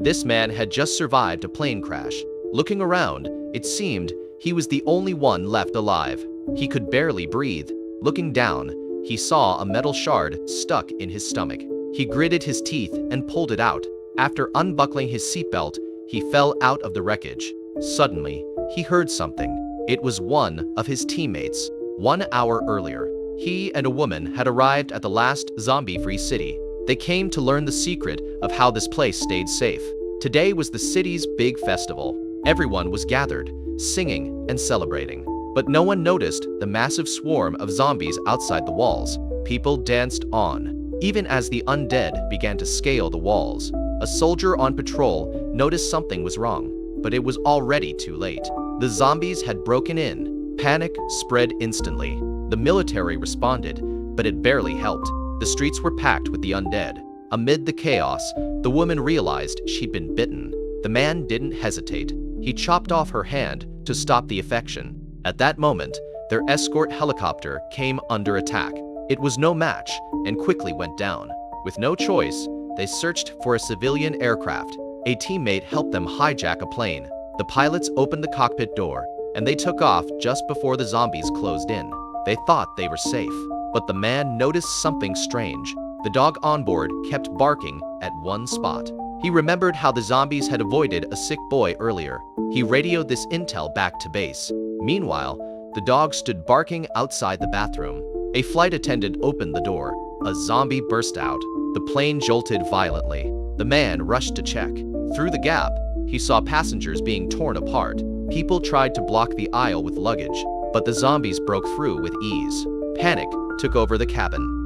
This man had just survived a plane crash. Looking around, it seemed he was the only one left alive. He could barely breathe. Looking down, he saw a metal shard stuck in his stomach. He gritted his teeth and pulled it out. After unbuckling his seatbelt, he fell out of the wreckage. Suddenly, he heard something. It was one of his teammates. 1 hour earlier, he and a woman had arrived at the last zombie-free city. They came to learn the secret of how this place stayed safe. Today was the city's big festival. Everyone was gathered, singing and celebrating. But no one noticed the massive swarm of zombies outside the walls. People danced on, even as the undead began to scale the walls. A soldier on patrol noticed something was wrong, but it was already too late. The zombies had broken in. Panic spread instantly. The military responded, but it barely helped. The streets were packed with the undead. Amid the chaos, the woman realized she'd been bitten. The man didn't hesitate. He chopped off her hand to stop the infection. At that moment, their escort helicopter came under attack. It was no match and quickly went down. With no choice, they searched for a civilian aircraft. A teammate helped them hijack a plane. The pilots opened the cockpit door, and they took off just before the zombies closed in. They thought they were safe, but the man noticed something strange. The dog on board kept barking at one spot. He remembered how the zombies had avoided a sick boy earlier. He radioed this intel back to base. Meanwhile, the dog stood barking outside the bathroom. A flight attendant opened the door. A zombie burst out. The plane jolted violently. The man rushed to check. Through the gap, he saw passengers being torn apart. People tried to block the aisle with luggage, but the zombies broke through with ease. Panic took over the cabin.